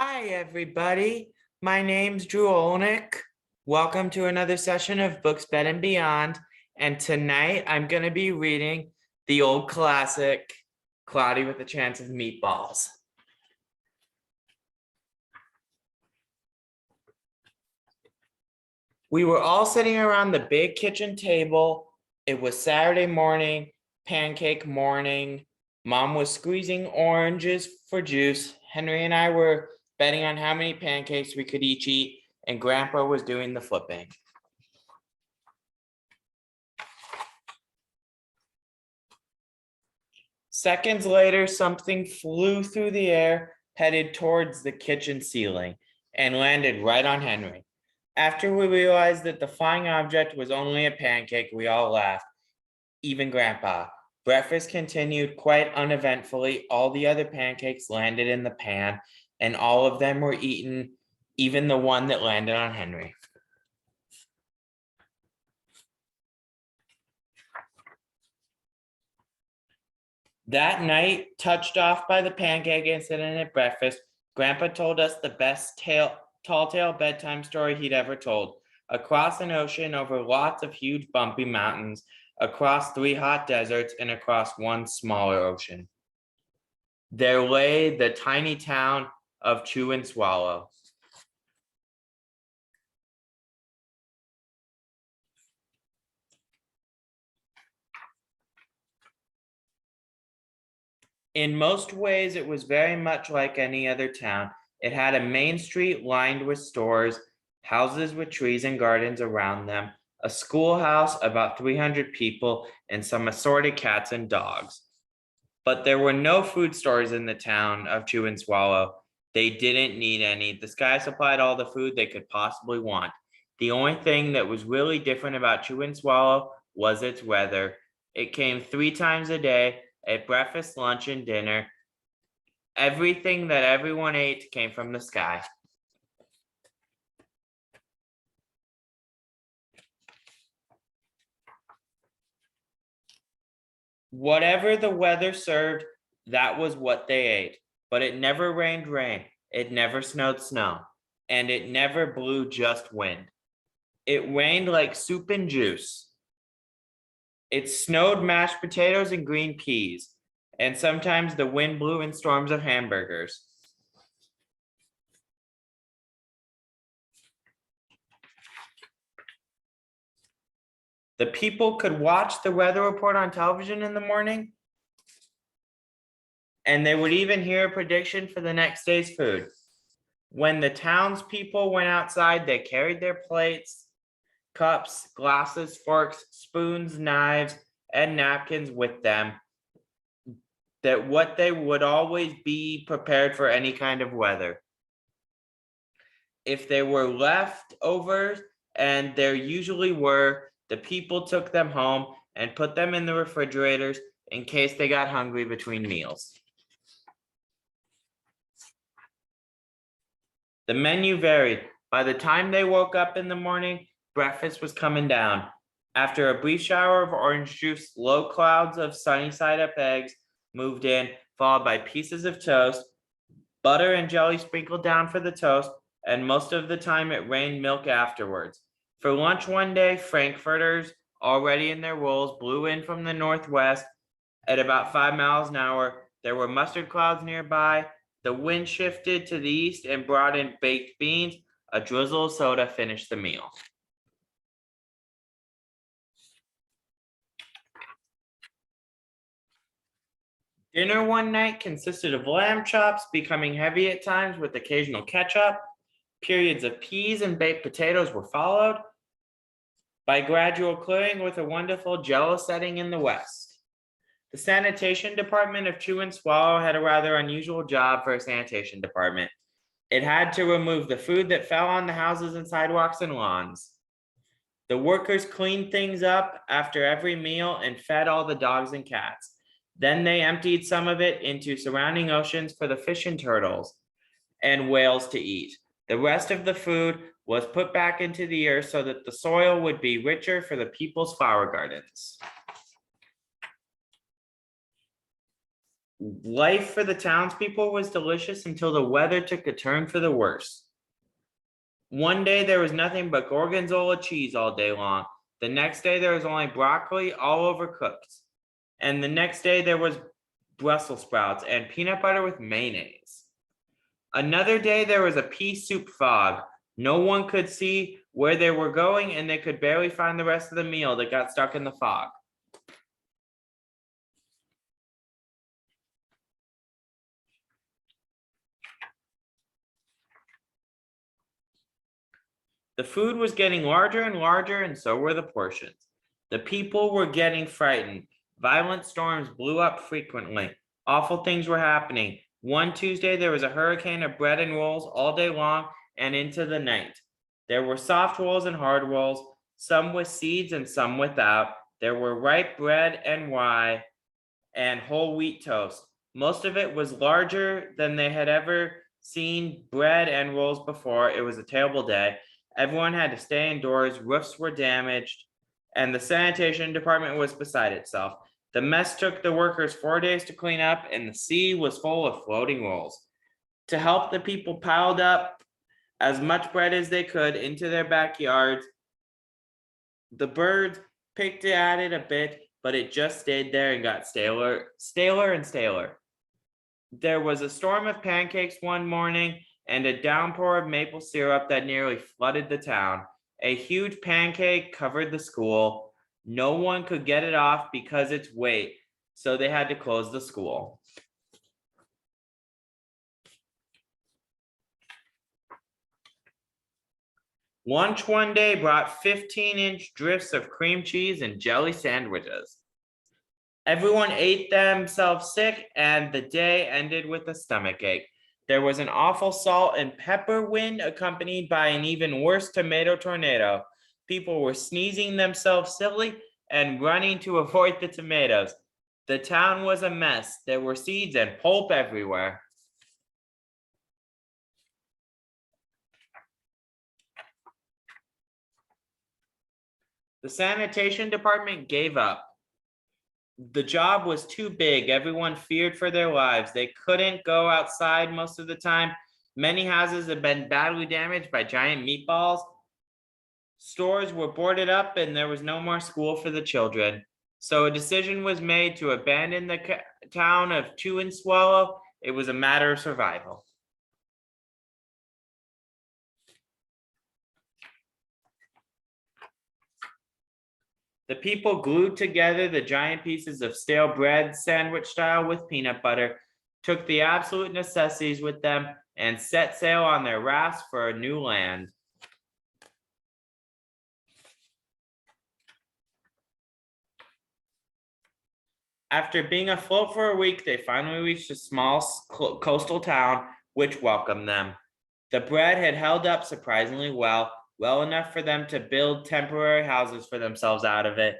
Hi, everybody. My name's Drew Olenick. Welcome to another session of Books, Bed, and Beyond. And tonight I'm going to be reading the old classic, Cloudy with a Chance of Meatballs. We were all sitting around the big kitchen table. It was Saturday morning, pancake morning. Mom was squeezing oranges for juice. Henry and I were betting on how many pancakes we could each eat, and Grandpa was doing the flipping. Seconds later, something flew through the air, headed towards the kitchen ceiling, and landed right on Henry. After we realized that the flying object was only a pancake, we all laughed, even Grandpa. Breakfast continued quite uneventfully. All the other pancakes landed in the pan, and all of them were eaten, even the one that landed on Henry. That night, touched off by the pancake incident at breakfast, Grandpa told us the best tall tale bedtime story he'd ever told. Across an ocean, over lots of huge bumpy mountains, across 3 hot deserts, and across one smaller ocean, there lay the tiny town of Chew and Swallow. In most ways, it was very much like any other town. It had a main street lined with stores, houses with trees and gardens around them, a schoolhouse, about 300 people, and some assorted cats and dogs. But there were no food stores in the town of Chew and Swallow. They didn't need any. The sky supplied all the food they could possibly want. The only thing that was really different about Chew and Swallow was its weather. It came 3 times a day, at breakfast, lunch, and dinner. Everything that everyone ate came from the sky. Whatever the weather served, that was what they ate. But it never rained rain, it never snowed snow, and it never blew just wind. It rained like soup and juice. It snowed mashed potatoes and green peas, and sometimes the wind blew in storms of hamburgers. The people could watch the weather report on television in the morning, and they would even hear a prediction for the next day's food. When the townspeople went outside, they carried their plates, cups, glasses, forks, spoons, knives, and napkins with them. That what they would always be prepared for any kind of weather. If there were leftovers, and there usually were, the people took them home and put them in the refrigerators in case they got hungry between meals. The menu varied. By the time they woke up in the morning, breakfast was coming down. After a brief shower of orange juice, low clouds of sunny side up eggs moved in, followed by pieces of toast, butter and jelly sprinkled down for the toast, and most of the time it rained milk afterwards. For lunch one day, frankfurters, already in their rolls, blew in from the northwest at about 5 miles an hour. There were mustard clouds nearby. The wind shifted to the east and brought in baked beans. A drizzle of soda finished the meal. Dinner one night consisted of lamb chops, becoming heavy at times with occasional ketchup. Periods of peas and baked potatoes were followed by gradual clearing with a wonderful jello setting in the west. The sanitation department of Chew and Swallow had a rather unusual job for a sanitation department. It had to remove the food that fell on the houses and sidewalks and lawns. The workers cleaned things up after every meal and fed all the dogs and cats. Then they emptied some of it into surrounding oceans for the fish and turtles and whales to eat. The rest of the food was put back into the earth so that the soil would be richer for the people's flower gardens. Life for the townspeople was delicious until the weather took a turn for the worse. One day there was nothing but gorgonzola cheese all day long. The next day there was only broccoli all overcooked. And the next day there was Brussels sprouts and peanut butter with mayonnaise. Another day there was a pea soup fog. No one could see where they were going, and they could barely find the rest of the meal that got stuck in the fog. The food was getting larger and larger, and so were the portions. The people were getting frightened. Violent storms blew up frequently. Awful things were happening. One Tuesday, there was a hurricane of bread and rolls all day long and into the night. There were soft rolls and hard rolls, some with seeds and some without. There were ripe bread and rye and whole wheat toast. Most of it was larger than they had ever seen bread and rolls before. It was a terrible day. Everyone had to stay indoors. Roofs were damaged, and the sanitation department was beside itself. The mess took the workers 4 days to clean up, and the sea was full of floating rolls. To help, the people piled up as much bread as they could into their backyards. The birds picked at it a bit, but it just stayed there and got staler and staler. There was a storm of pancakes one morning and a downpour of maple syrup that nearly flooded the town. A huge pancake covered the school. No one could get it off because its weight, so they had to close the school. Lunch one day brought 15-inch drifts of cream cheese and jelly sandwiches. Everyone ate themselves sick, and the day ended with a stomachache. There was an awful salt and pepper wind accompanied by an even worse tomato tornado. People were sneezing themselves silly and running to avoid the tomatoes. The town was a mess. There were seeds and pulp everywhere. The sanitation department gave up. The job was too big. Everyone feared for their lives. They couldn't go outside most of the time. Many houses had been badly damaged by giant meatballs. Stores were boarded up, and there was no more school for the children. So a decision was made to abandon the town of Chew and Swallow. It was a matter of survival. The people glued together the giant pieces of stale bread, sandwich style with peanut butter, took the absolute necessities with them, and set sail on their rafts for a new land. After being afloat for a week, they finally reached a small coastal town which welcomed them. The bread had held up surprisingly well enough for them to build temporary houses for themselves out of it.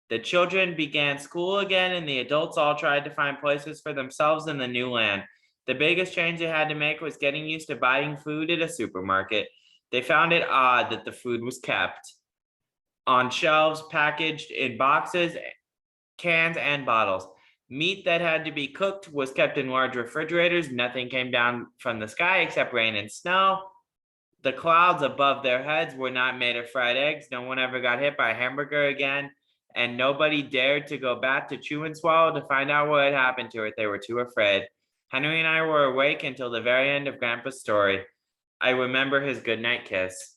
The children began school again, and the adults all tried to find places for themselves in the new land. The biggest change they had to make was getting used to buying food at a supermarket. They found it odd that the food was kept on shelves, packaged in boxes, cans, and bottles. Meat that had to be cooked was kept in large refrigerators. Nothing came down from the sky except rain and snow. The clouds above their heads were not made of fried eggs. No one ever got hit by a hamburger again, and nobody dared to go back to Chew and Swallow to find out what had happened to it. They were too afraid. Henry and I were awake until the very end of Grandpa's story. I remember his goodnight kiss.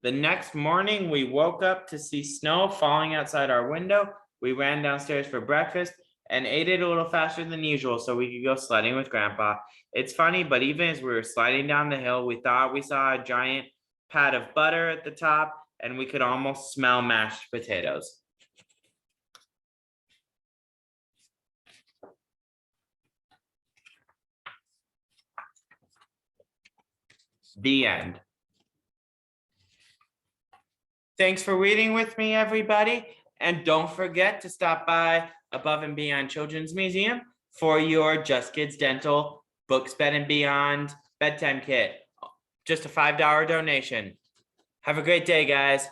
The next morning, we woke up to see snow falling outside our window. We ran downstairs for breakfast and ate it a little faster than usual so we could go sledding with Grandpa. It's funny, but even as we were sliding down the hill, we thought we saw a giant pat of butter at the top, and we could almost smell mashed potatoes. The end. Thanks for reading with me, everybody. And don't forget to stop by Above and Beyond Children's Museum for your Just Kids Dental Books, Bed and Beyond bedtime kit. Just a $5 donation. Have a great day, guys.